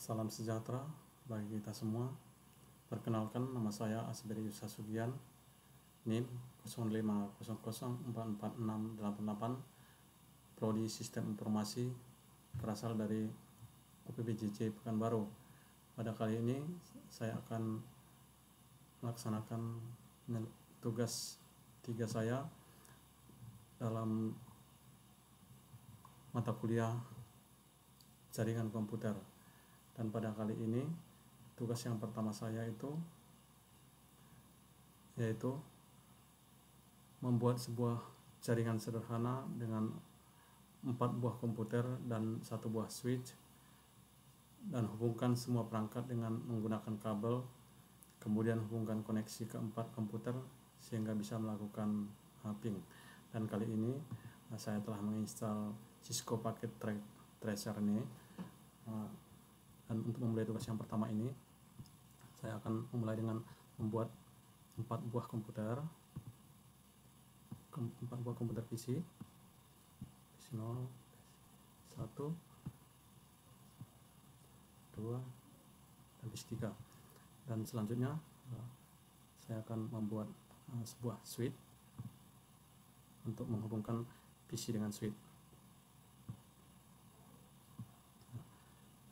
Salam sejahtera bagi kita semua. Perkenalkan, nama saya Asberi Yusasugian, NIM 0500444688, Prodi Sistem Informasi, berasal dari UPBJJ Pekanbaru. Pada kali ini saya akan melaksanakan tugas 3 saya dalam mata kuliah jaringan komputer. Dan pada kali ini tugas yang pertama saya yaitu membuat sebuah jaringan sederhana dengan 4 buah komputer dan 1 buah switch, dan hubungkan semua perangkat dengan menggunakan kabel, kemudian hubungkan koneksi ke 4 komputer sehingga bisa melakukan ping. Dan kali ini saya telah menginstal Cisco Packet Tracer ini. Dan untuk memulai tugas yang pertama ini, saya akan memulai dengan membuat 4 buah komputer PC 0, 1, 2, dan PC 3. Dan selanjutnya saya akan membuat sebuah switch untuk menghubungkan PC dengan switch.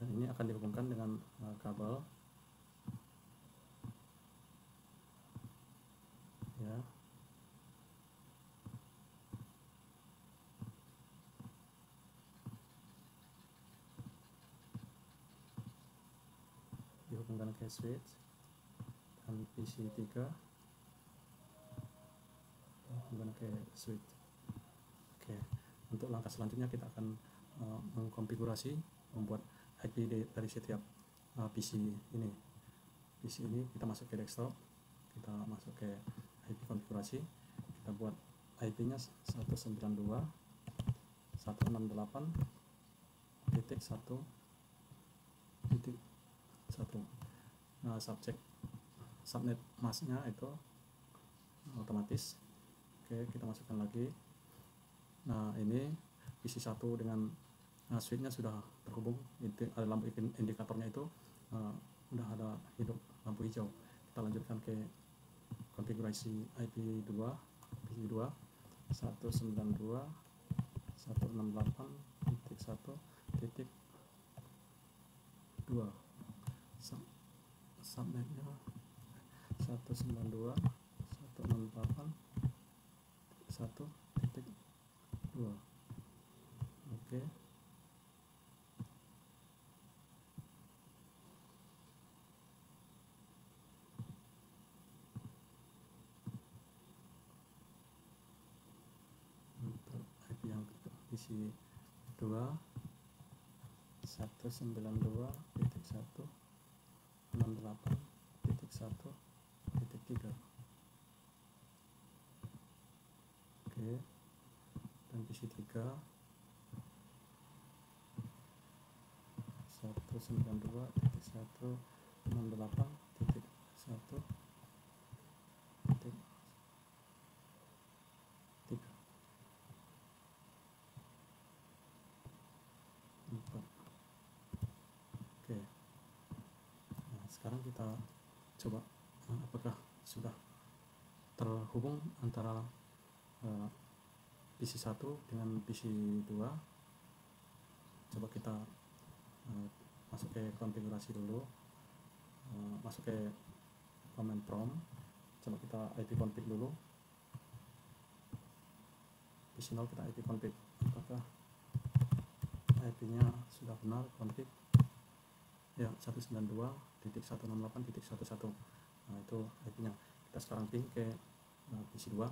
Dan ini akan dihubungkan dengan kabel, ya. Dihubungkan ke switch, dan PC 3 dihubungkan ke switch. Oke, untuk langkah selanjutnya kita akan mengkonfigurasi, membuat IP dari setiap PC ini. PC ini kita masuk ke desktop, kita masuk ke IP konfigurasi, kita buat IP-nya 192.168.1.1. Nah, subnet masknya itu otomatis. Oke, kita masukkan lagi. Nah, ini PC 1 dengan switch-nya sudah terhubung. Ada lampu indikatornya itu udah ada hidup lampu hijau. Kita lanjutkan ke konfigurasi IP 2, PC 2 192.168.1.2. Subnetnya 192.168.1.2. Oke. Untuk IP yang PC 2 192.168.1.3. Oke. Dan PC 3 192.168.1.3. Oke. Nah, sekarang kita coba apakah sudah terhubung antara PC 1 dengan PC 2. Coba kita masuk ke konfigurasi dulu, masuk ke command prompt. Coba kita IP config dulu. PC 0 kita IP config. Apakah IP-nya sudah benar config? Ya, 192.168.1.1. Nah, itu IP-nya. Kita sekarang ping ke PC 2.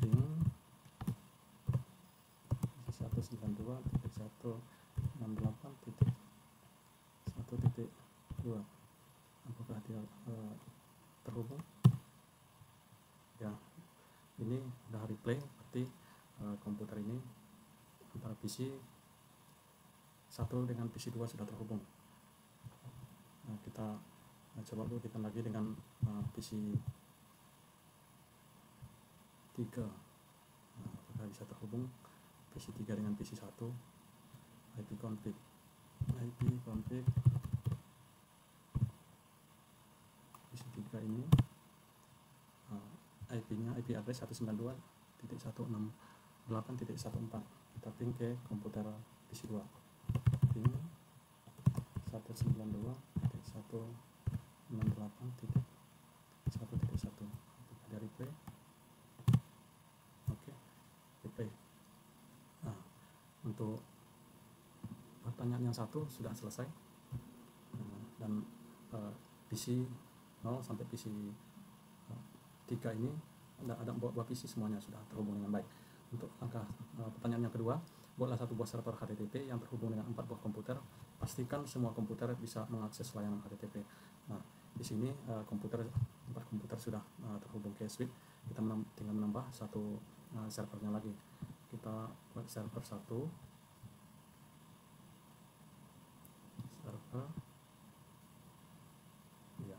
Ping 192.168.1.2. Apakah dia terhubung? Ya, ini udah replay, berarti komputer ini antara PC 1 dengan PC 2 sudah terhubung. Nah, kita coba buktikan lagi dengan PC 3. Nah, apakah bisa terhubung PC 3 dengan PC 1? ipconfig PC 3 ini IP-nya IP address 192.168.14. kita ping ke komputer PC 2, ping 192.168.1.1. ada replay. Oke, replay. Nah, untuk pertanyaan yang satu sudah selesai, dan PC 0 sampai PC 3 ini ada buat PC semuanya sudah terhubung dengan baik. Untuk langkah pertanyaan yang kedua, buatlah satu buah server HTTP yang terhubung dengan 4 buah komputer. Pastikan semua komputer bisa mengakses layanan HTTP. Nah, di sini 4 komputer sudah terhubung ke switch. Kita tinggal menambah satu servernya lagi. Kita buat server 1, server ya.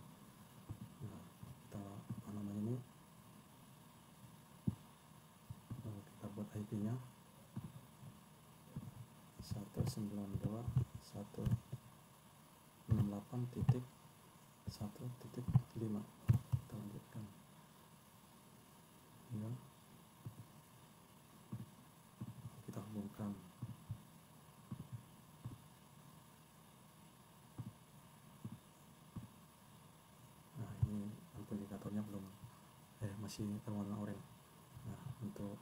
Nah, kita namanya ini, kita buat IP-nya 192.168.1.5. kita lanjutkan ya, kita hubungkan. Nah, ini lampu indikatornya belum masih berwarna oranye. Nah, untuk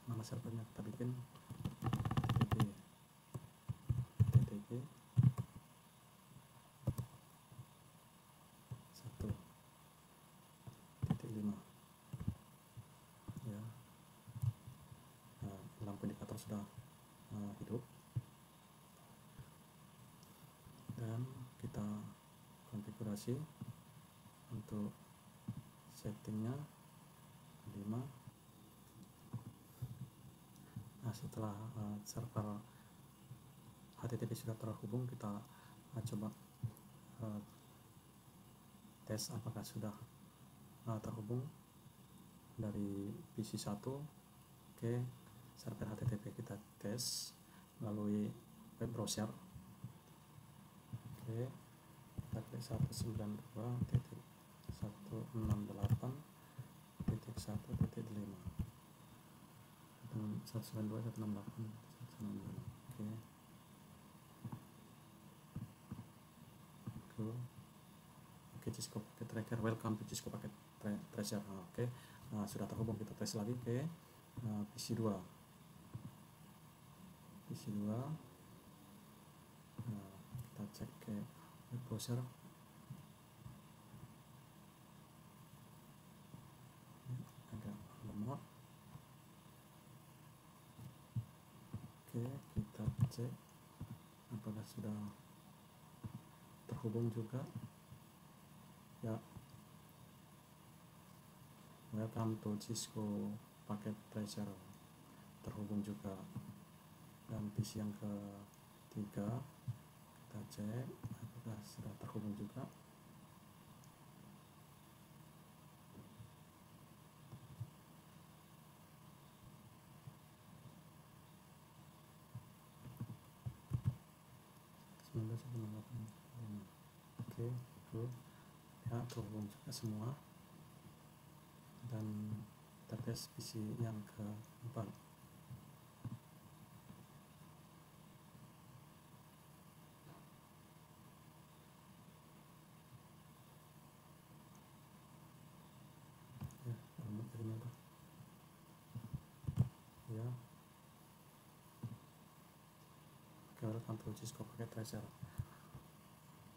nama servernya kita bikin TTP 1.5 ya. Nah, lampu indikator sudah hidup, dan kita konfigurasi untuk settingnya 5. Nah, setelah server HTTP sudah terhubung, kita coba tes apakah sudah terhubung dari PC 1 ke server HTTP. Kita tes melalui web browser. Oke, kita klik 192.168.1.5 dan 192.168.1.5. Oke, Cisco Packet Tracer, welcome to Cisco Packet Tracer. Oke, sudah terhubung. Kita tes lagi ke PC 2. Kita cek ke web browser. Agak lemot. Oke, kita cek apakah sudah terhubung juga ya. Welcome to Cisco Packet Tracer, terhubung juga. Dan PC yang ketiga kita cek apakah sudah terhubung juga. Oke, ya, terhubung juga semua. Dan kita tes PC yang keempat. Ya, ternyata ya. Oke, welcome to Cisco Packet Tracer.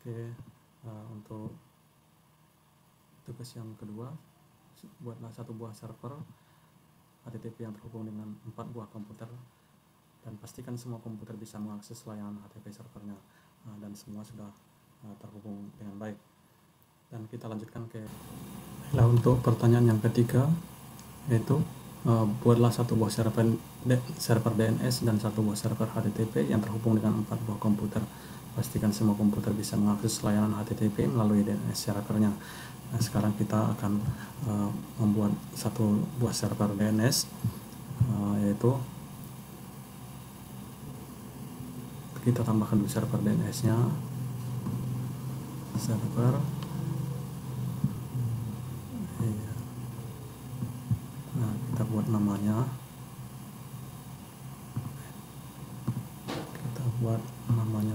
Oke, untuk tugas yang kedua, buatlah satu buah server HTTP yang terhubung dengan 4 buah komputer, dan pastikan semua komputer bisa mengakses layanan HTTP servernya, dan semua sudah terhubung dengan baik. Dan kita lanjutkan ke untuk pertanyaan yang ketiga, yaitu buatlah satu buah server DNS dan satu buah server HTTP yang terhubung dengan 4 buah komputer. Pastikan semua komputer bisa mengakses layanan HTTP melalui DNS servernya. Nah, sekarang kita akan membuat satu buah server DNS, yaitu kita tambahkan dulu server DNS nya, server nah kita buat namanya,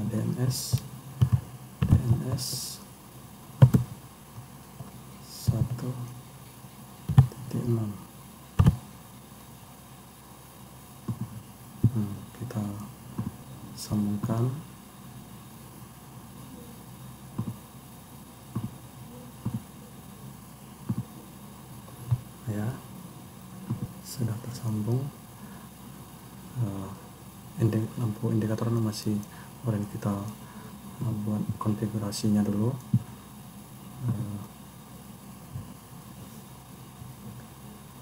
DNS 1.6. Kita sambungkan ya, sudah tersambung. Lampu indikatornya masih oranye, kita buat konfigurasinya dulu.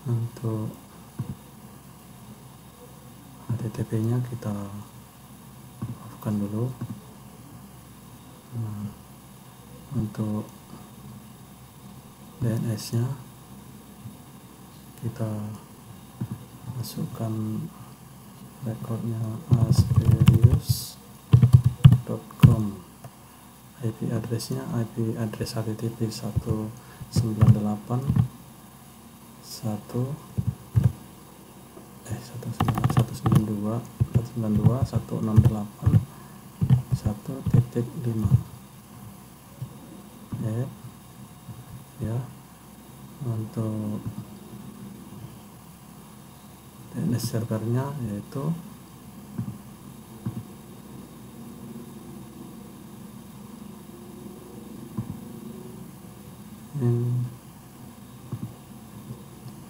Untuk HTTP nya kita off-kan dulu. Untuk DNS nya kita masukkan recordnya asperius.com, IP addressnya IP address HTTP 192.168.1.5 ya. Untuk DNS servernya yaitu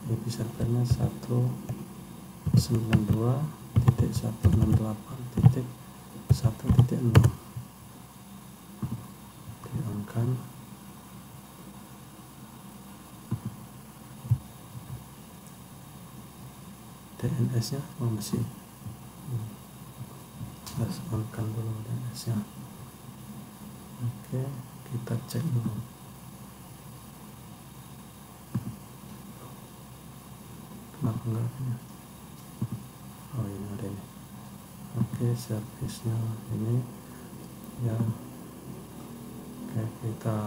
IP servernya 192.168.1.6 diangkat. DNS nya masih harus angkat dulu DNS nya. Oke, kita cek dulu. Kenapa enggak ada? Oh, ini ada ini. Oke, service-nya ini ya. Oke, kita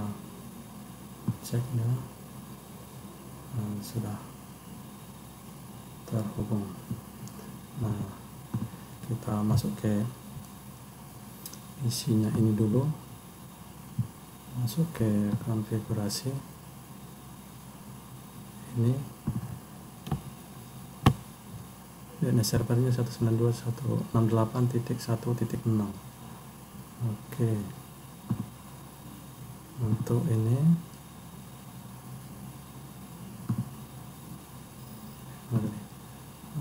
ceknya. Sudah terhubung. Nah, kita masuk ke isinya ini dulu, masuk ke konfigurasi ini. DNS servernya 192.168.1.6. Oke, untuk ini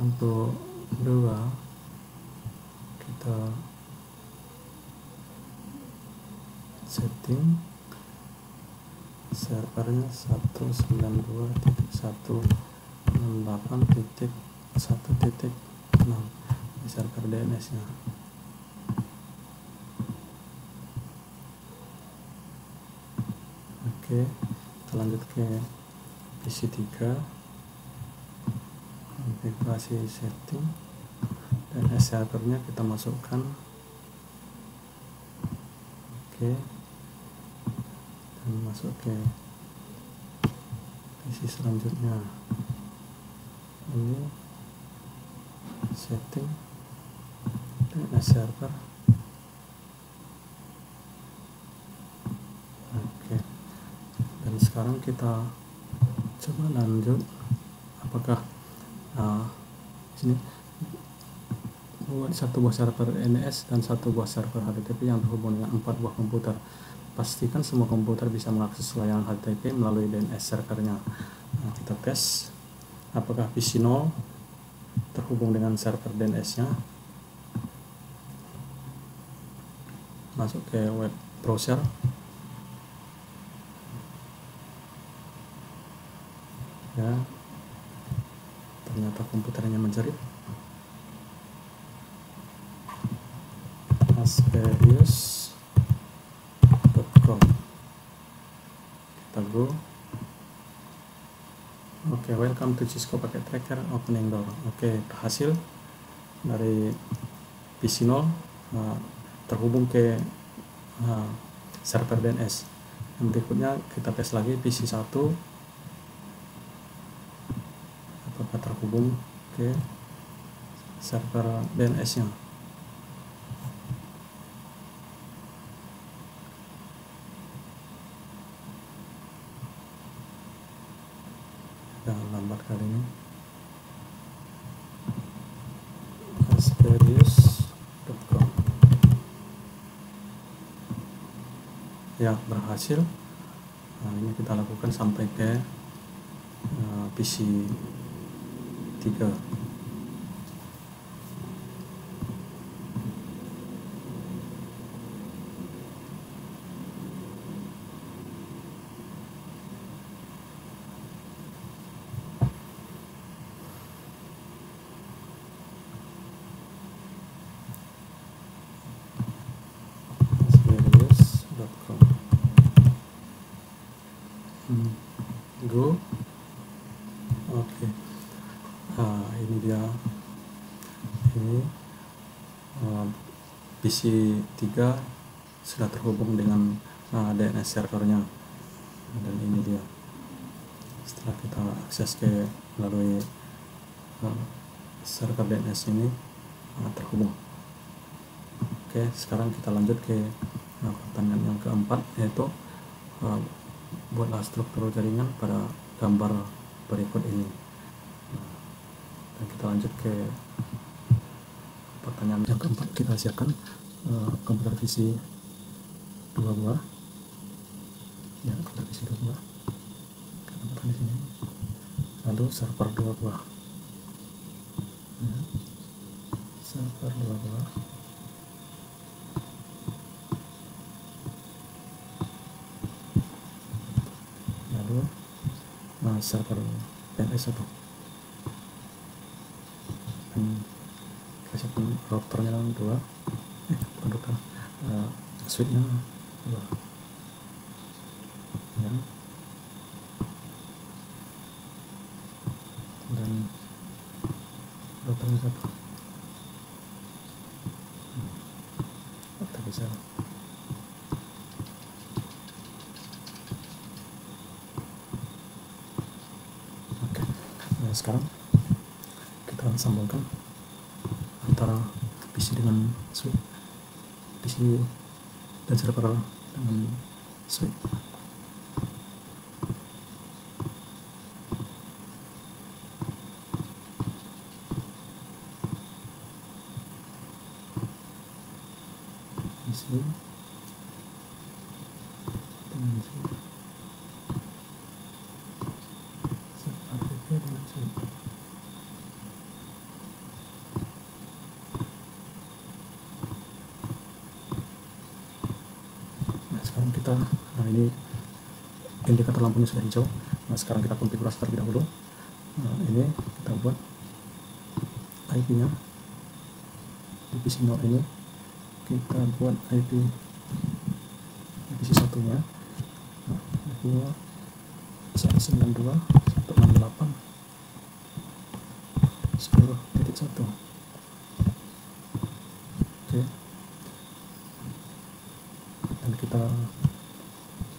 untuk dua kita setting servernya 192.168.1.6 di server DNS nya. Oke, kita lanjut ke PC3, konfigurasi setting DNS servernya kita masukkan. Oke, dan masuk ke PC selanjutnya. Ini setting DNS server. Oke, dan sekarang kita coba lanjut apakah sini buat satu buah server DNS dan satu buah server HTTP yang terhubung dengan 4 buah komputer. Pastikan semua komputer bisa mengakses layanan HTTP melalui DNS servernya. Nah, kita tes apakah PC0 terhubung dengan server DNS nya. Masuk ke web browser. Ya, ternyata komputernya menjerit. asperius.com, kita go. Oke, welcome to Cisco Packet Tracker, opening door. Oke, berhasil dari PC0 terhubung ke server DNS. Yang berikutnya kita tes lagi PC 1 apakah terhubung ke server DNS-nya. Agak lambat kali ini. Asperius.com. Ya, berhasil. Nah, ini kita lakukan sampai ke PC 3. Go. Oke. Ini dia. Ini PC 3 sudah terhubung dengan DNS servernya, dan ini dia. Setelah kita akses ke melalui server DNS ini terhubung. Oke, sekarang kita lanjut ke pertanyaan yang keempat, yaitu buatlah struktur jaringan pada gambar berikut ini. Dan kita lanjut ke pertanyaan yang keempat. Kita siapkan komputer PC 2 buah. Ya, komputer PC 2 buah. Kita tempatkan di sini. Lalu server 2 buah. Ya, server 2 buah. Server DNS 1. Dan kita siapkan routernya 2, bukan router, switchnya 2 ya. Dan routernya 1. Tak bisa. Sekarang kita sambungkan antara PC dengan switch, PC dan server dengan switch. PC dengan switch. Sekarang kita, ini indikator lampunya sudah hijau. Sekarang kita konfigurasi terlebih dahulu. Ini kita buat IP-nya di PC 0 ini. Kita buat IP PC 1-nya 192.168.10.1. Oke. Dan kita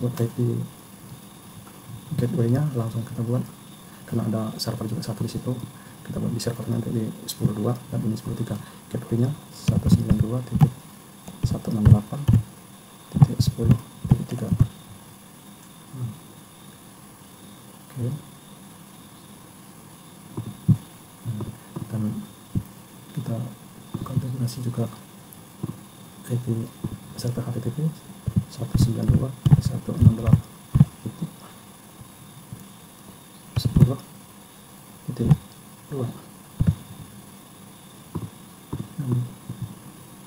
buat IP gateway-nya langsung kita buat, karena ada server juga satu di situ. Kita buat di server nanti di 10.2 dan ini 10.3. Gateway-nya 192.168.10.3. Oke. Dan kita konfigurasi juga IP server HTTP 192.168.10.2.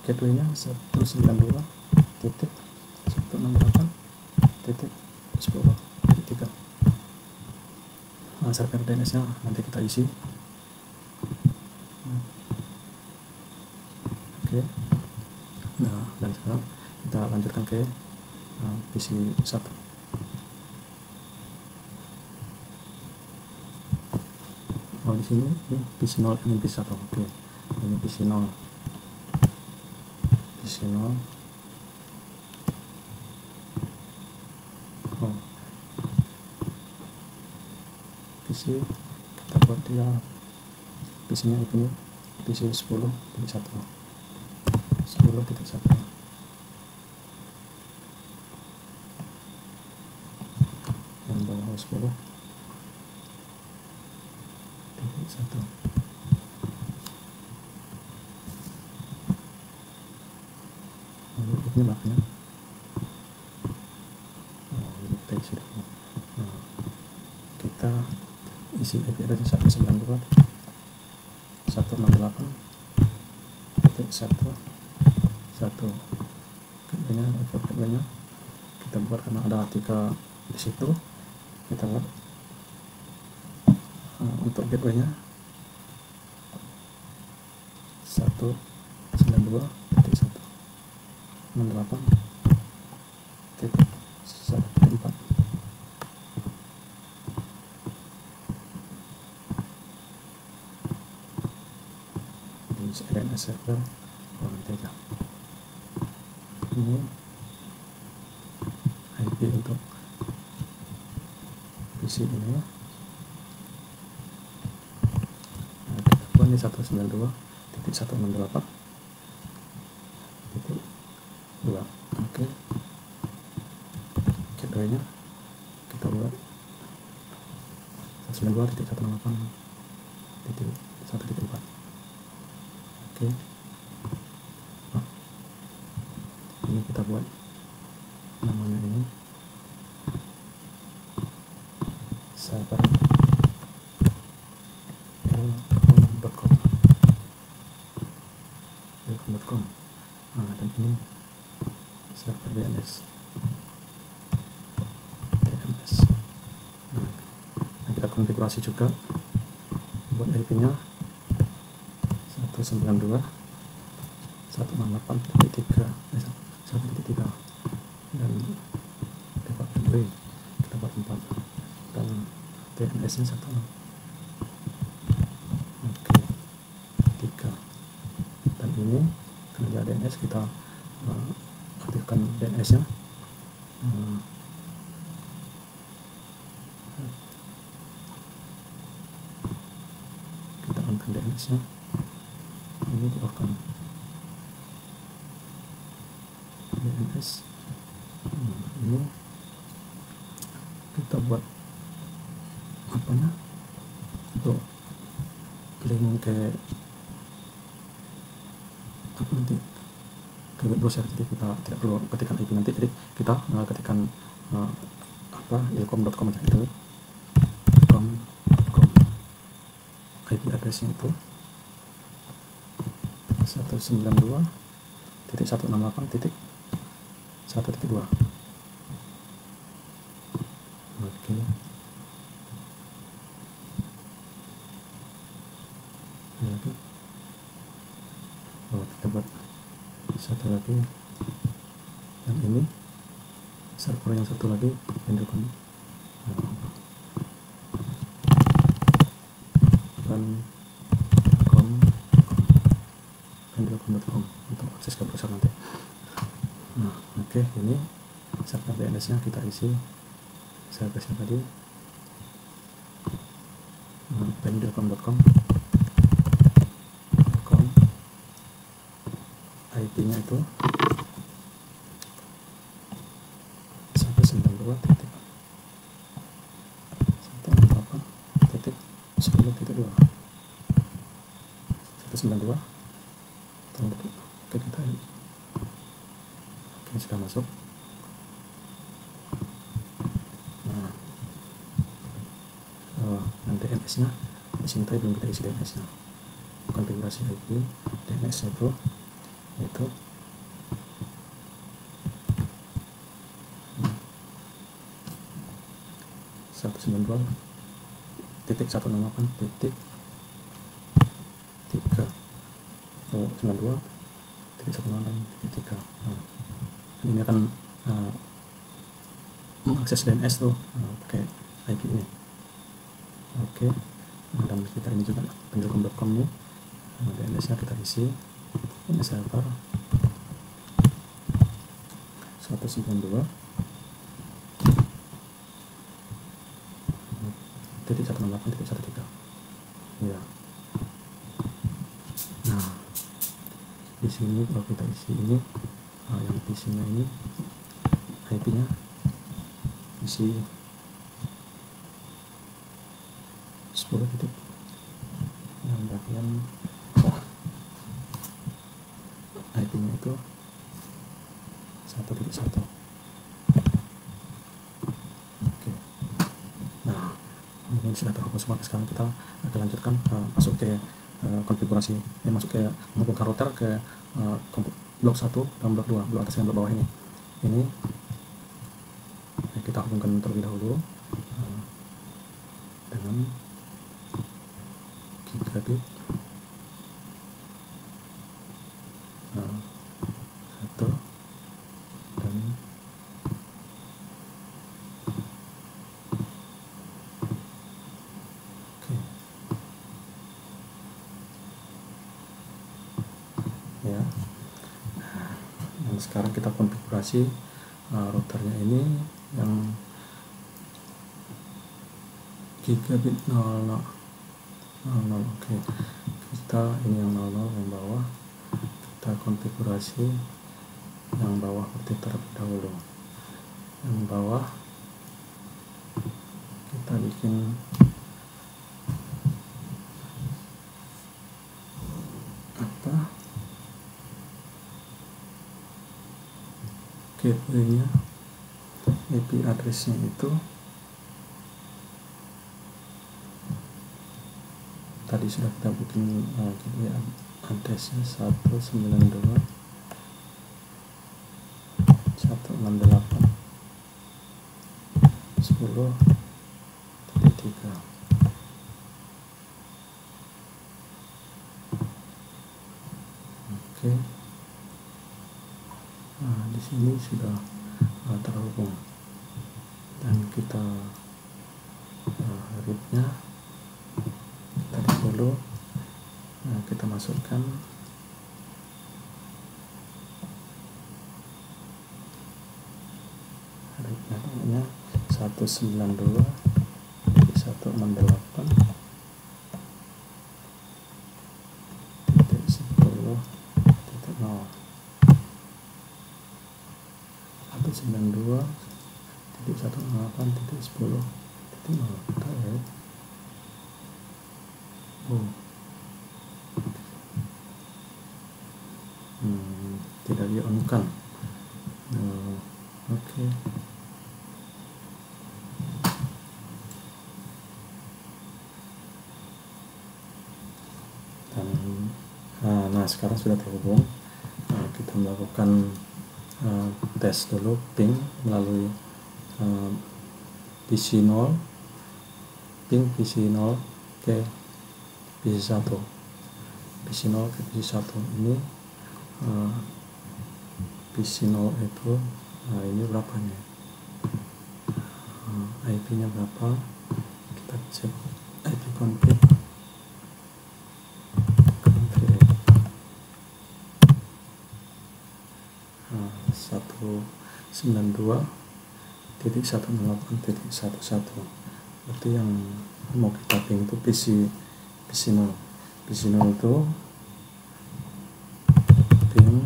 Gateway-nya 192.168.10.3. Server DNS-nya nanti kita isi. Oke. Nah, dan sekarang kita lanjutkan ke PC 1. Di sini ini PC 0, ini PC 1. Oke. Ini PC 0. PC 0. PC kita buat dia PC nya IP nya PC 10.1 yang bawah 10.1. Ini makanya kita isi IP address 192.168.1.1 gateway-nya kita buat karena ada 3 di situ, kita buat untuk gateway-nya 192.168.1.4. DNS server aja. Ini IP untuk PC ini ya. Nah, kita buat ini 192.168.2. Oke. Gateway-nya kita buat 192.168.1.4. Oke. Ini kita buat namanya ini server elcom.com. Nah, dan ini server DNS. Nah, kita konfigurasi juga buat IP-nya 192.168.3 dan dapat gateway kita buat 4 dan DNS nya 1. Oke, 3. Dan ini kerja DNS kita aktifkan DNS nya. Kita on-kan DNS nya, ini di off-kan DNS. Ini kita buat apanya untuk link ke apa nanti ke web browser, jadi kita tidak perlu ketikkan IP nanti, jadi kita ketikkan elcom.com aja, itu elcom.com. IP addressnya itu 192.168.1.2. Oke. Lagi. Kita buat satu lagi. Yang ini server yang satu lagi pendukung pendukung.com untuk akses ke browser nanti. Nah, oke, ini server DNS nya kita isi servernya tadi pendukung.com. IP nya itu 192.168.10.2 192. Oke, kita ini sudah masuk. Nah, DNS nya di sini tadi belum kita isi DNS nya. Konfigurasi IP DNS itu 192.168.3. Ini akan mengakses DNS tuh pakai IP ini. Oke. Dan kita ini juga pendukung.com nih, DNS nya kita isi. Ini server 192. 168.13. Ya. Nah, di sini kalau kita isi ini, yang PC-nya ini, IP-nya isi 10 titik, yang bagian IP-nya itu 1.1. Oke. Nah, ini sudah terhubung semua. Sekarang kita akan lanjutkan masuk ke konfigurasi, masuk ke menghubungkan router ke blok 1 dan blok 2, blok atas dan blok bawah ini. Ini kita hubungkan terlebih dahulu dengan gigabit 1 dan oke. Ya. Dan sekarang kita konfigurasi routernya ini yang gigabit 00. Oke. Kita ini yang 00 yang bawah, kita konfigurasi yang bawah terlebih dahulu. Yang bawah kita bikin gateway-nya, IP address-nya itu tadi sudah kita bikin gateway address-nya 192.168.10.3. Oke. Nah, di sini sudah terhubung, dan kita read-nya tadi dulu. Nah, kita masukkan read-nya namanya 192.168.10.0. atau 92.168.10.0. Tidak di-on-kan. Oke. Dan nah, sekarang sudah terhubung. Kita melakukan tes dulu ping melalui PC0, ping PC0 ke PC1, PC0 ke PC1. Ini PC0 itu ini berapa nih, IP-nya berapa, kita cek IP config. 192.168.11. Berarti yang mau kita ping itu PC0 itu ping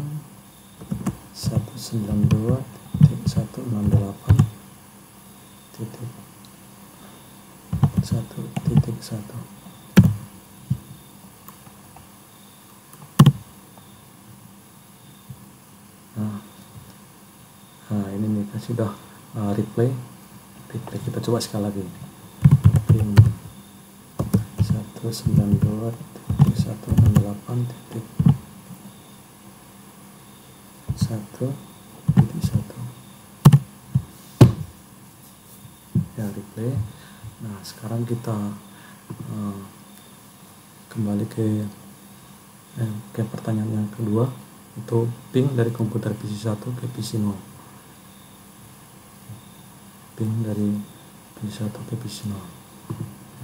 192.168.1.1. Nah, ini nih sudah replay. Kita coba sekali lagi. Ping 192.168.1.1. Ya, replay. Nah, sekarang kita kembali ke pertanyaan yang kedua, itu ping dari komputer PC1 ke PC0. Ping dari PC1 ke PC0.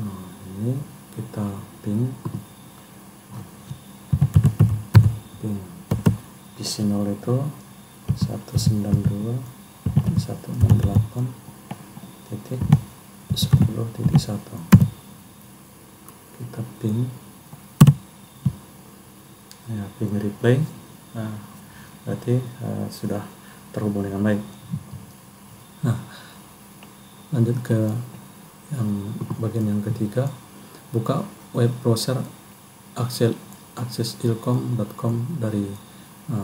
Nah, ini kita ping PC0 itu 192.168.10.1. kita ping ya, ping replay. Nah, berarti sudah terhubung dengan baik. Nah, lanjut ke yang bagian yang ketiga, buka web browser accessilcom.com dari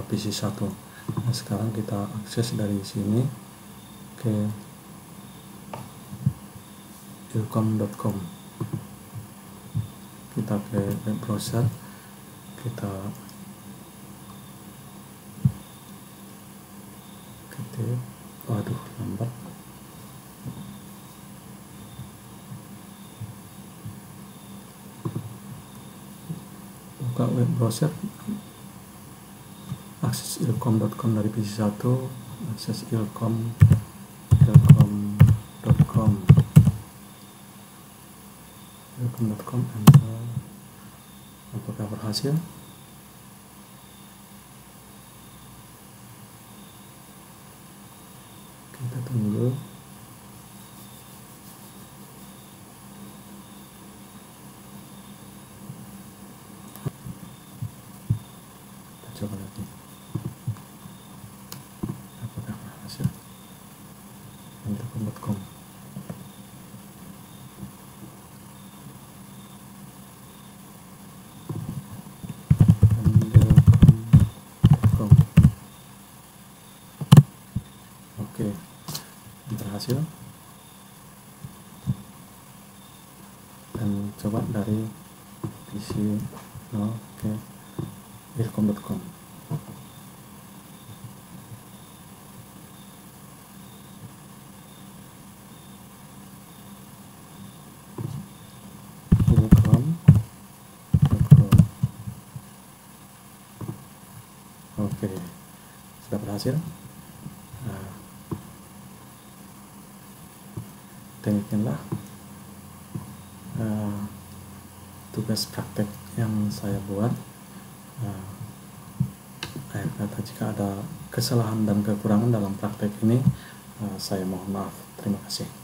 PC 1. Nah, sekarang kita akses dari sini ke ilcom.com. Kita ke web browser, kita ketik, waduh lambat. Buka web browser accessilcom.com dari PC 1, accessilcom.com. Apakah berhasil? Kita tunggu. Kita coba lagi. Apakah berhasil? Ilcom.com. Oke, berhasil. Dan coba dari PC 0 ke ilcom.com. Oke, sudah berhasil. Demikianlah tugas praktek yang saya buat. Akhir kata, jika ada kesalahan dan kekurangan dalam praktek ini, saya mohon maaf. Terima kasih.